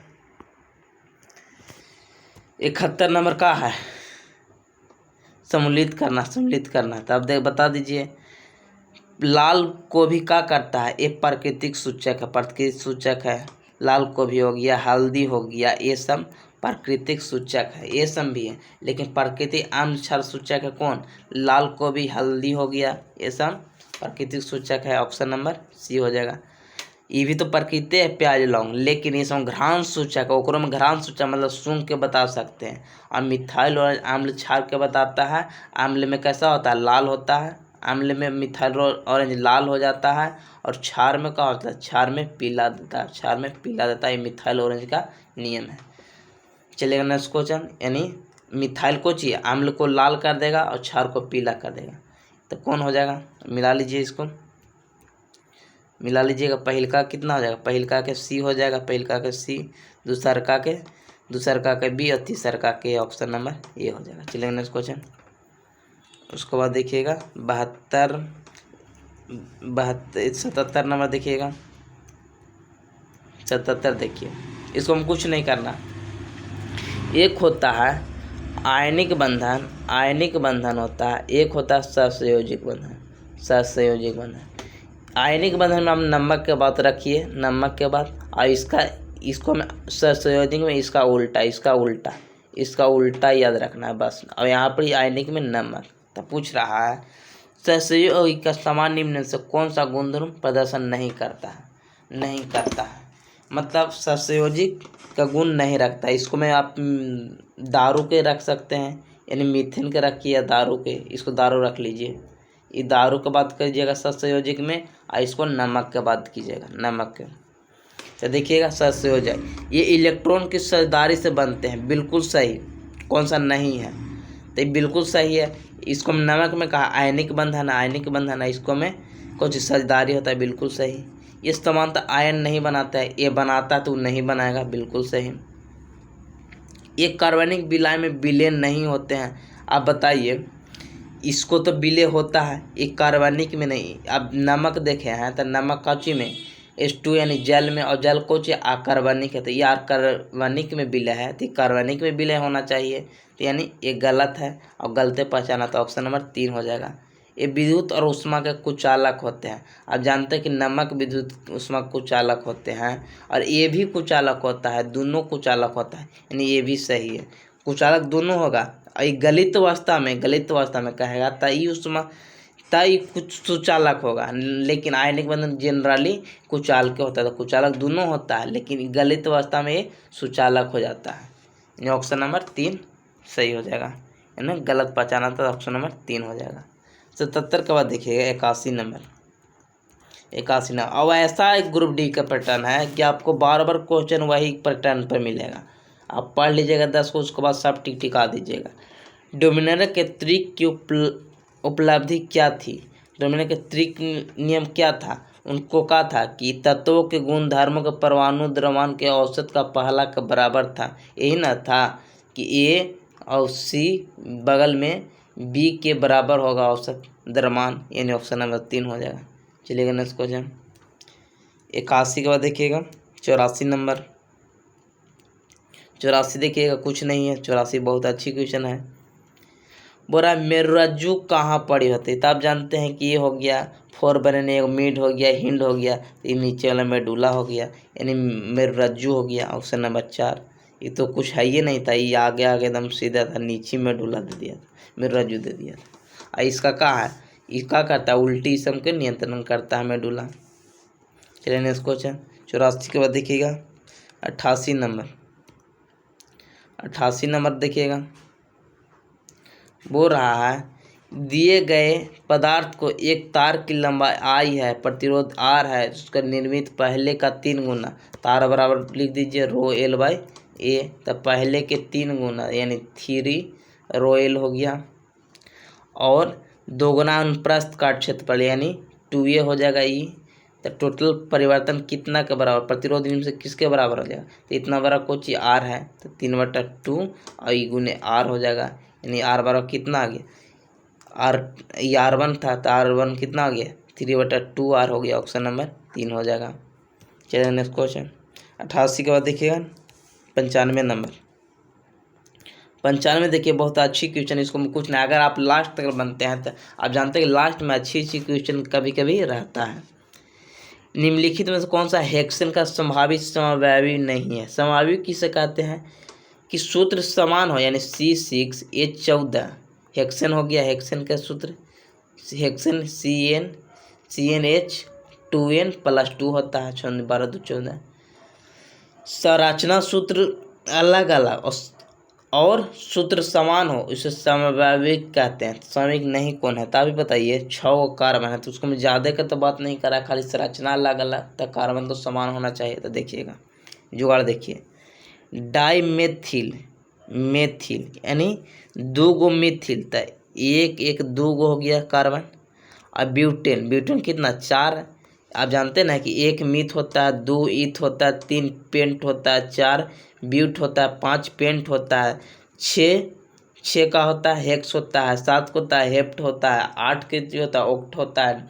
A: 71 नंबर का है सम्मिलित करना। तो अब बता दीजिए, लाल को भी क्या करता है? एक प्राकृतिक सूचक है। लाल को भी हो गया, हल्दी हो गया, ये सब प्राकृतिक सूचक है। ये सब भी है, लेकिन प्राकृतिक आम क्षार सूचक है कौन? लाल को भी, हल्दी हो गया, ये सब प्राकृतिक सूचक है। ऑप्शन नंबर सी हो जाएगा। ये भी तो प्रकृति है प्याज लौंग, लेकिन ये सब घ्राण सूचक है। ओकरो में घ्राण सूचक मतलब सूंघ के बता सकते हैं। और मिथाइल और आम्ल क्षार के बताता है। आम्ल में कैसा होता है? लाल होता है। आम्ल में मिथाइल ऑरेंज लाल हो जाता है। और क्षार में क्या होता है? क्षार में पीला देता है। ये मिथाइल ऑरेंज का नियम है। चलेगा नेक्स्ट क्वेश्चन, यानी मिथाइल को चाहिए, आम्ल को लाल कर देगा और क्षार को पीला कर देगा, तो कौन हो जाएगा? मिला लीजिए, इसको मिला लीजिएगा। पहिल का कितना हो जाएगा? पहिल का के सी हो जाएगा, पहिल का के सी, दूसर का के बी और तीसर का के ऑप्शन नंबर ए हो जाएगा। चलिए नेक्स्ट क्वेश्चन। उसके बाद देखिएगा 77 नंबर देखिएगा। 77 देखिए, इसको हम कुछ नहीं करना। एक होता है आयनिक बंधन होता है, एक होता है सहसंयोजिक बंधन। आयनिक बंधन में हम नमक के बात रखिए, नमक के बाद, और इसको में सहसंयोजिक में इसका उल्टा याद रखना है बस। और यहाँ पर आयनिक में नमक। तो पूछ रहा है सहसंयोजिक का समान निम्न से कौन सा गुणधर्म प्रदर्शन नहीं करता है? मतलब सहसंयोजिक का गुण नहीं रखता। इसको में आप दारू के रख सकते हैं, यानी मीथेन के रखिए या दारू के, इसको दारू रख लीजिए। ये दारू के बात कीजिएगा सहसंयोजक में, और इसको नमक के बात कीजिएगा, नमक के। तो देखिएगा सहसंयोजक ये इलेक्ट्रॉन की साझेदारी से बनते हैं, बिल्कुल सही। कौन सा नहीं है? तो ये बिल्कुल सही है। इसको नमक में कहा आयनिक बंधन है, इसको में कुछ साझेदारी होता है, बिल्कुल सही। ये समानता आयन नहीं बनाता है, ये बनाता है तो नहीं बनाएगा, बिल्कुल सही। ये कार्बनिक विलय में विलय नहीं होते हैं। आप बताइए, इसको तो विलय होता है, एक कार्बनिक में नहीं। अब नमक देखे हैं तो नमक काची में H2 यानी जल में, और जल को अकार्बनिक है, तो ये अकार्बनिक में विलय है, तो कार्बनिक में विलय होना चाहिए। तो यानी ये गलत है, और गलते पहचाना, तो ऑप्शन नंबर 3 हो जाएगा। ये विद्युत और ऊष्मा के कुचालक होते हैं। आप जानते हैं कि नमक विद्युत ऊष्मा कुचालक होते हैं, और ये भी कुचालक होता है, दोनों कुचालक होता है, यानी ये भी सही है। कुचालक दोनों होगा। और गलित अवस्था में कहेगा तई कुछ सुचालक होगा, लेकिन आयनिक बंधन जनरली कुचालक होता है। तो कुचालक दोनों होता है, लेकिन गलित अवस्था में ये सुचालक हो जाता है। ऑप्शन नंबर 3 सही हो जाएगा, यानी गलत पहचाना था, ऑप्शन नंबर 3 हो जाएगा। 77 के बाद देखिएगा 81 नंबर। अब ऐसा एक ग्रुप डी का पैटर्न है कि आपको बार बार क्वेश्चन वही पैटर्न पर मिलेगा। आप पढ़ लीजिएगा 10 को, उसके बाद सब टिक टिका दीजिएगा। डोमिनेटर के त्रिक की उपलब्धि क्या थी? डोमिनेटर के त्रिक नियम क्या था? उनको कहा था कि तत्वों के गुणधर्मों के परमाणु द्रव्यमान के औसत का पहला के बराबर था। यही ना था कि ए और सी बगल में बी के बराबर होगा औसत द्रव्यमान, यानी ऑप्शन नंबर 3 हो जाएगा। चलिएगा नेक्स्ट क्वेश्चन 81 के बाद देखिएगा 84 नंबर। 84 देखिएगा, कुछ नहीं है। 84 बहुत अच्छी क्वेश्चन है। बोला मेरुरज्जु कहाँ पड़ी होती है? तो आप जानते हैं कि ये हो गया फोरब्रेन, एक मिड हो गया, हिंड हो गया, ये नीचे वाला मेडुला हो गया, यानी मेरुरज्जु हो गया, ऑप्शन नंबर 4। ये तो कुछ है ही नहीं था, ये आगे एकदम सीधा था, नीचे मेडुला दे दिया था, मेरुरज्जु दे दिया था। और इसका क्या है? ये क्या करता है? उल्टी इसम के नियंत्रण करता है मेडुला। चलिए नेक्स्ट क्वेश्चन 84 के बाद देखिएगा 88 नंबर। 88 नंबर देखिएगा। बोल रहा है दिए गए पदार्थ को एक तार की लंबाई आई है, प्रतिरोध आर है, उसका निर्मित पहले का 3 गुना, तार बराबर लिख दीजिए रो एल बाई ए, तो पहले के 3 गुना यानी 3 रो एल हो गया, और 2 गुना अनुप्रस्थ काट क्षेत्रफल यानी 2a हो जाएगा ई। तो टोटल परिवर्तन कितना के बराबर, प्रतिरोध इनमें से किसके बराबर हो जाएगा, तो इतना बड़ा कोची आर है तो 3/2 और ई गुने आर हो जाएगा, यानी आर बराबर कितना आ गया, आर ये R1 था तो R1 कितना आ गया 3/2 आर हो गया, ऑप्शन नंबर 3 हो जाएगा। चलिए नेक्स्ट क्वेश्चन 88 के बाद देखिएगा 95 नंबर। 95 देखिए बहुत अच्छी क्वेश्चन, इसको कुछ नहीं, अगर आप लास्ट तक बनते हैं तो आप जानते हैं कि लास्ट में अच्छी क्वेश्चन कभी कभी रहता है। निम्नलिखित में से कौन सा हेक्सेन का संभावित समव्ययी नहीं है। समव्ययी किसे कहते हैं कि सूत्र समान हो, यानी C6H14 हेक्सेन हो गया। हेक्सेन का सूत्र हेक्सेन CnH2n + 2 होता है, 12 2 14। संरचना सूत्र अलग अलग और सूत्र समान हो इसे समव्ययी कहते हैं। समविक नहीं कौन है तभी बताइए, 6 कार्बन है तो उसको मैं ज़्यादा का तो बात नहीं करा, खाली संरचना अलग अलग, तो कार्बन तो समान होना चाहिए। तो देखिएगा जुगाड़ देखिए, डाईमेथिल मेथिल यानी 2 गो मिथिल, तो 1 2 गो हो गया कार्बन, और ब्यूटेन कितना 4। आप जानते ना कि 1 मिथ होता है, 2 ईथ होता है, 3 पेंट होता है, 4 ब्यूट होता है, 5 पेंट होता है, 6 का होता है हेक्स होता है, 7 का होता है हेप्ट होता है, 8 के जो होता है ऑक्ट होता है,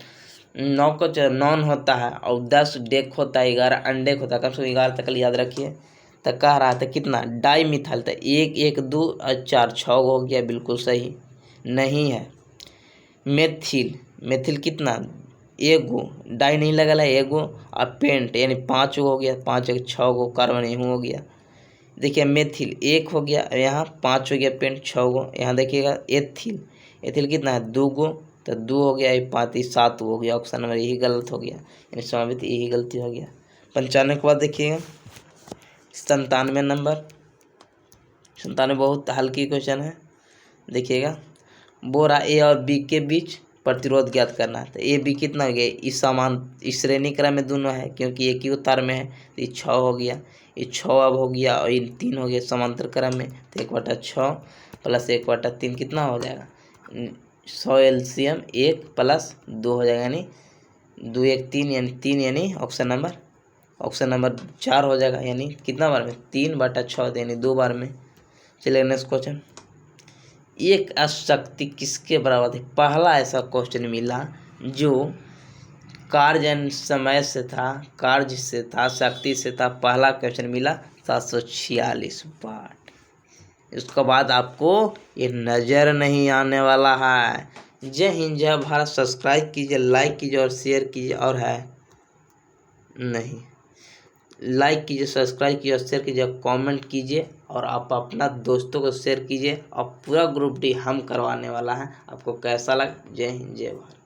A: 9 का नॉन होता है, और 10 डेक होता है, 11 अनडेक होता है। कम से कम 11 तक याद रखिए। तो कह रहा था कितना डाई मिथाइल, तो 1 2 और 4 6 हो गया, बिल्कुल सही नहीं है। मेथिल कितना 1 गो, डाई नहीं लगल है 1 गो, और पेंट यानी 5 गो हो गया, 5 1 6 गो कार्बन यूँ हो गया। देखिए मेथिल 1 हो गया, यहाँ 5 हो गया, पेंट 6 गो। यहाँ देखिएगा एथिल कितना है 2 गो, तो 2 हो गया, 5 7 हो गया, ऑप्शन नंबर यही गलत हो गया, यानी समावित यही गलती हो गया। 95 के बाद देखिएगा 97 नंबर। 97 बहुत हल्की क्वेश्चन है, देखिएगा बोरा ए और बी के बीच प्रतिरोध ज्ञात करना है। तो ए बी कितना हो गया, इस समान इस श्रेणी क्रम में दोनों है, क्योंकि एक ही तार में है तो ये 6 हो गया, ये 6 अब हो गया, और ये 3 हो गया समांतर क्रम में, तो 1/6 + 1/3 कितना हो जाएगा 100 LCM 1 + 2 हो जाएगा, यानी 2 1 3 यानी 3, यानी ऑप्शन नंबर 4 हो जाएगा, यानी कितना बार में 3/6 यानी 2 बार में। चलिए नेक्स्ट क्वेश्चन, एक अशक्ति किसके बराबर है। पहला ऐसा क्वेश्चन मिला जो कार्य समय से था, कार्य से था, शक्ति से था। पहला क्वेश्चन मिला 746 वाट। इसके बाद आपको ये नज़र नहीं आने वाला है। जय हिंद जय भारत। सब्सक्राइब कीजिए, लाइक कीजिए और शेयर कीजिए, और है नहीं लाइक कीजिए, सब्सक्राइब कीजिए, शेयर कीजिए, कमेंट कीजिए, और आप अपना दोस्तों को शेयर कीजिए। और पूरा ग्रुप डी हम करवाने वाला है, आपको कैसा लगा। जय हिंद जय भारत।